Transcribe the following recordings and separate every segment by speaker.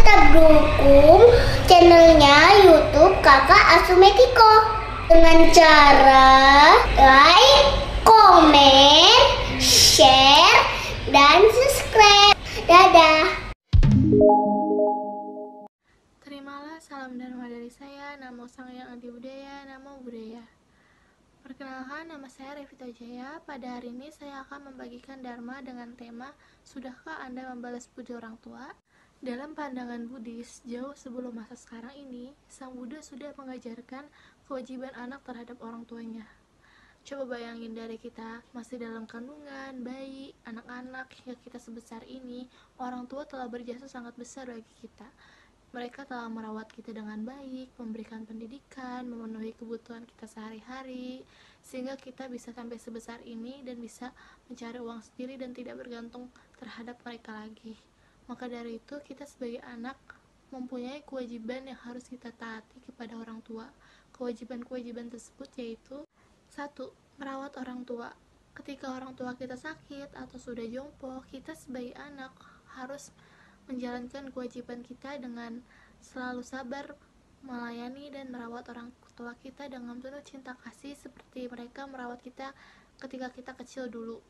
Speaker 1: tetap dukung channelnya YouTube Kakak Asumetiko dengan cara like, komen, share, dan subscribe. Dadah.
Speaker 2: Terimalah salam dharma dari saya, Namo Sang Hyang Adi Budaya, Namo Buddhaya. Perkenalkan, nama saya Revita Jaya. Pada hari ini saya akan membagikan dharma dengan tema Sudahkah Anda membalas budi orang tua? Dalam pandangan Buddhis, jauh sebelum masa sekarang ini, Sang Buddha sudah mengajarkan kewajiban anak terhadap orang tuanya. Coba bayangin dari kita masih dalam kandungan, bayi, anak-anak, hingga kita sebesar ini, orang tua telah berjasa sangat besar bagi kita. Mereka telah merawat kita dengan baik, memberikan pendidikan, memenuhi kebutuhan kita sehari-hari, sehingga kita bisa sampai sebesar ini dan bisa mencari uang sendiri dan tidak bergantung terhadap mereka lagi. Maka dari itu, kita sebagai anak mempunyai kewajiban yang harus kita taati kepada orang tua. Kewajiban-kewajiban tersebut yaitu 1. Merawat orang tua. Ketika orang tua kita sakit atau sudah jompo, kita sebagai anak harus menjalankan kewajiban kita dengan selalu sabar melayani dan merawat orang tua kita dengan penuh cinta kasih seperti mereka merawat kita ketika kita kecil dulu.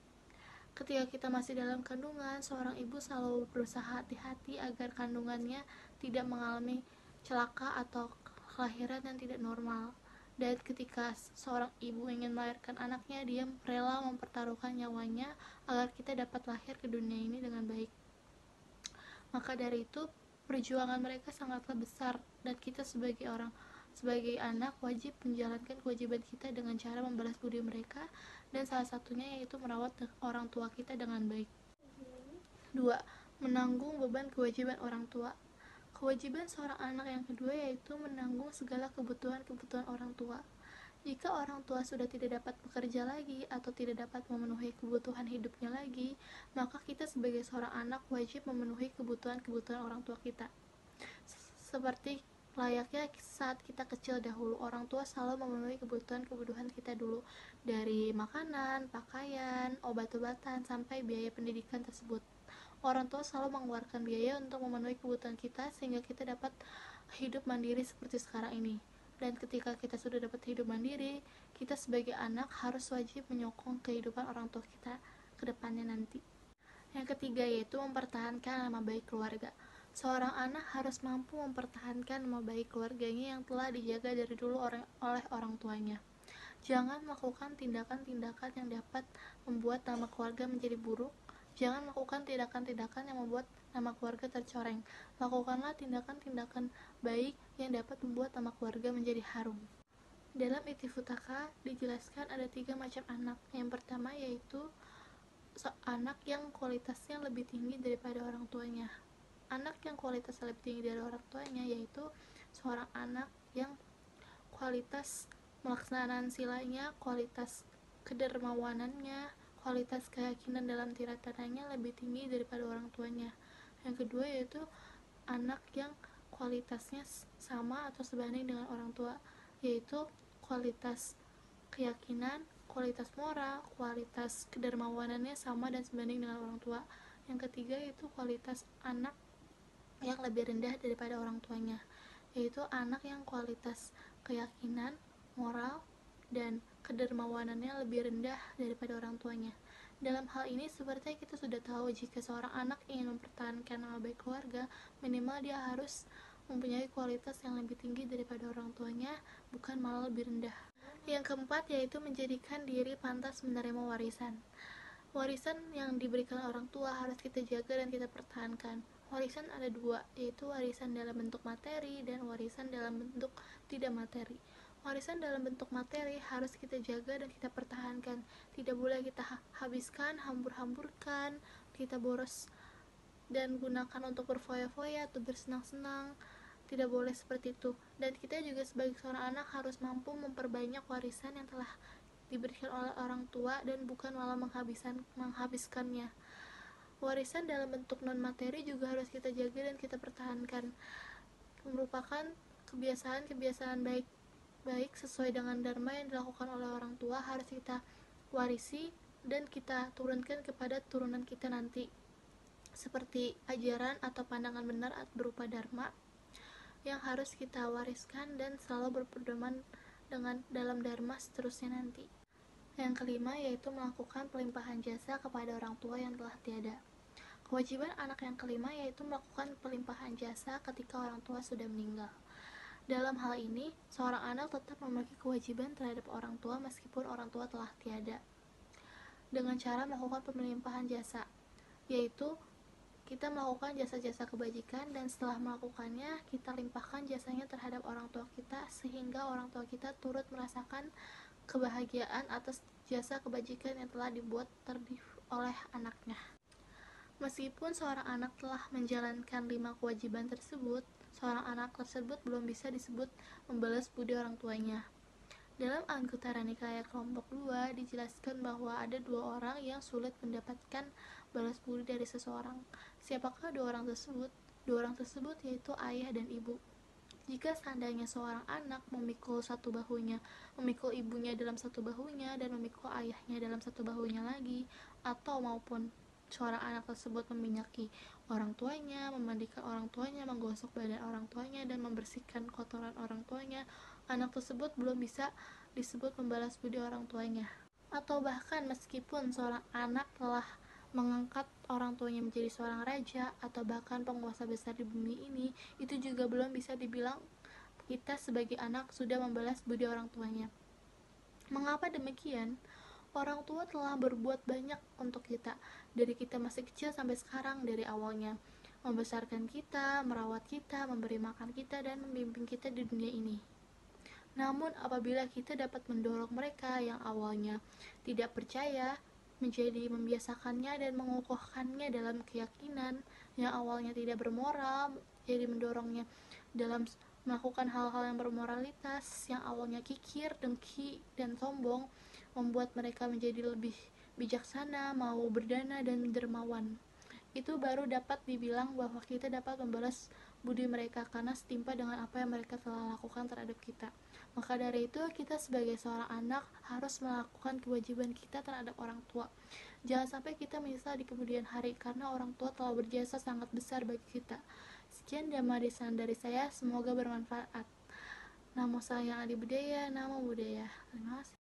Speaker 2: Ketika kita masih dalam kandungan, seorang ibu selalu berusaha hati-hati agar kandungannya tidak mengalami celaka atau kelahiran yang tidak normal. Dan ketika seorang ibu ingin melahirkan anaknya, dia rela mempertaruhkan nyawanya agar kita dapat lahir ke dunia ini dengan baik. Maka dari itu, perjuangan mereka sangatlah besar dan kita sebagai anak wajib menjalankan kewajiban kita dengan cara membalas budi mereka, dan salah satunya yaitu merawat orang tua kita dengan baik. 2. Menanggung beban kewajiban orang tua. Kewajiban seorang anak yang kedua yaitu menanggung segala kebutuhan orang tua. Jika orang tua sudah tidak dapat bekerja lagi atau tidak dapat memenuhi kebutuhan hidupnya lagi, maka kita sebagai seorang anak wajib memenuhi kebutuhan orang tua kita. Seperti layaknya saat kita kecil dahulu, orang tua selalu memenuhi kebutuhan kita dulu, dari makanan, pakaian, obat-obatan, sampai biaya pendidikan tersebut. Orang tua selalu mengeluarkan biaya untuk memenuhi kebutuhan kita sehingga kita dapat hidup mandiri seperti sekarang ini. Dan ketika kita sudah dapat hidup mandiri, kita sebagai anak harus wajib menyokong kehidupan orang tua kita ke depannya nanti. Yang ketiga yaitu mempertahankan nama baik keluarga. Seorang anak harus mampu mempertahankan nama baik keluarganya yang telah dijaga dari dulu oleh orang tuanya. Jangan melakukan tindakan-tindakan yang dapat membuat nama keluarga menjadi buruk. Jangan melakukan tindakan-tindakan yang membuat nama keluarga tercoreng. Lakukanlah tindakan-tindakan baik yang dapat membuat nama keluarga menjadi harum. Dalam Itivutaka dijelaskan ada 3 macam anak. Yang pertama yaitu anak yang kualitasnya lebih tinggi daripada orang tuanya. Anak yang kualitasnya lebih tinggi dari orang tuanya yaitu seorang anak yang kualitas pelaksanaan silanya, kualitas kedermawanannya, kualitas keyakinan dalam tiratananya lebih tinggi daripada orang tuanya. Yang kedua yaitu anak yang kualitasnya sama atau sebanding dengan orang tua, yaitu kualitas keyakinan, kualitas moral, kualitas kedermawanannya sama dan sebanding dengan orang tua. Yang ketiga yaitu kualitas anak yang lebih rendah daripada orang tuanya, yaitu anak yang kualitas keyakinan, moral, dan kedermawanannya lebih rendah daripada orang tuanya. Dalam hal ini, sepertinya kita sudah tahu jika seorang anak ingin mempertahankan nama baik keluarga, minimal dia harus mempunyai kualitas yang lebih tinggi daripada orang tuanya, bukan malah lebih rendah. Yang keempat yaitu menjadikan diri pantas menerima warisan. Warisan yang diberikan orang tua harus kita jaga dan kita pertahankan. Warisan ada 2, yaitu warisan dalam bentuk materi dan warisan dalam bentuk tidak materi. Warisan dalam bentuk materi harus kita jaga dan kita pertahankan. Tidak boleh kita habiskan, hambur-hamburkan, kita boros dan gunakan untuk berfoya-foya atau bersenang-senang. Tidak boleh seperti itu. Dan kita juga sebagai seorang anak harus mampu memperbanyak warisan yang telah diberikan oleh orang tua dan bukan malah menghabiskannya. Warisan dalam bentuk non materi juga harus kita jaga dan kita pertahankan. Merupakan kebiasaan baik sesuai dengan dharma yang dilakukan oleh orang tua harus kita warisi dan kita turunkan kepada turunan kita nanti. seperti ajaran atau pandangan benar berupa dharma yang harus kita wariskan dan selalu berpedoman dengan dalam dharma seterusnya nanti. Yang kelima yaitu melakukan pelimpahan jasa kepada orang tua yang telah tiada. Kewajiban anak yang kelima yaitu melakukan pelimpahan jasa ketika orang tua sudah meninggal. Dalam hal ini, seorang anak tetap memiliki kewajiban terhadap orang tua meskipun orang tua telah tiada. Dengan cara melakukan pelimpahan jasa, yaitu kita melakukan jasa-jasa kebajikan dan setelah melakukannya, kita limpahkan jasanya terhadap orang tua kita sehingga orang tua kita turut merasakan kebahagiaan atas jasa kebajikan yang telah dibuat oleh anaknya. Meskipun seorang anak telah menjalankan 5 kewajiban tersebut, seorang anak tersebut belum bisa disebut membalas budi orang tuanya. Dalam Anggutara Nikaya kelompok 2 dijelaskan bahwa ada 2 orang yang sulit mendapatkan balas budi dari seseorang. Siapakah 2 orang tersebut? 2 orang tersebut yaitu ayah dan ibu. Jika seandainya seorang anak memikul satu bahunya, memikul ibunya dalam satu bahunya, dan memikul ayahnya dalam satu bahunya lagi, atau maupun seorang anak tersebut meminyaki orang tuanya, memandikan orang tuanya, menggosok badan orang tuanya, dan membersihkan kotoran orang tuanya, anak tersebut belum bisa disebut membalas budi orang tuanya. Atau bahkan meskipun seorang anak telah mengangkat orang tuanya menjadi seorang raja atau bahkan penguasa besar di bumi ini, itu juga belum bisa dibilang kita sebagai anak sudah membalas budi orang tuanya. Mengapa demikian? Orang tua telah berbuat banyak untuk kita, dari kita masih kecil sampai sekarang, dari awalnya membesarkan kita, merawat kita, memberi makan kita, dan membimbing kita di dunia ini. Namun apabila kita dapat mendorong mereka yang awalnya tidak percaya, menjadi membiasakannya dan mengukuhkannya dalam keyakinan, yang awalnya tidak bermoral, jadi mendorongnya dalam melakukan hal-hal yang bermoralitas, yang awalnya kikir, dengki, dan sombong, membuat mereka menjadi lebih bijaksana, mau berdana, dan dermawan. Itu baru dapat dibilang bahwa kita dapat membalas budi mereka karena setimpa dengan apa yang mereka telah lakukan terhadap kita. Maka dari itu, kita sebagai seorang anak harus melakukan kewajiban kita terhadap orang tua. Jangan sampai kita menyesal di kemudian hari karena orang tua telah berjasa sangat besar bagi kita. Sekian Dhamma Desan dari saya, semoga bermanfaat. Namo Sayang Adi Budaya, Namo Buddhaya. Terima kasih.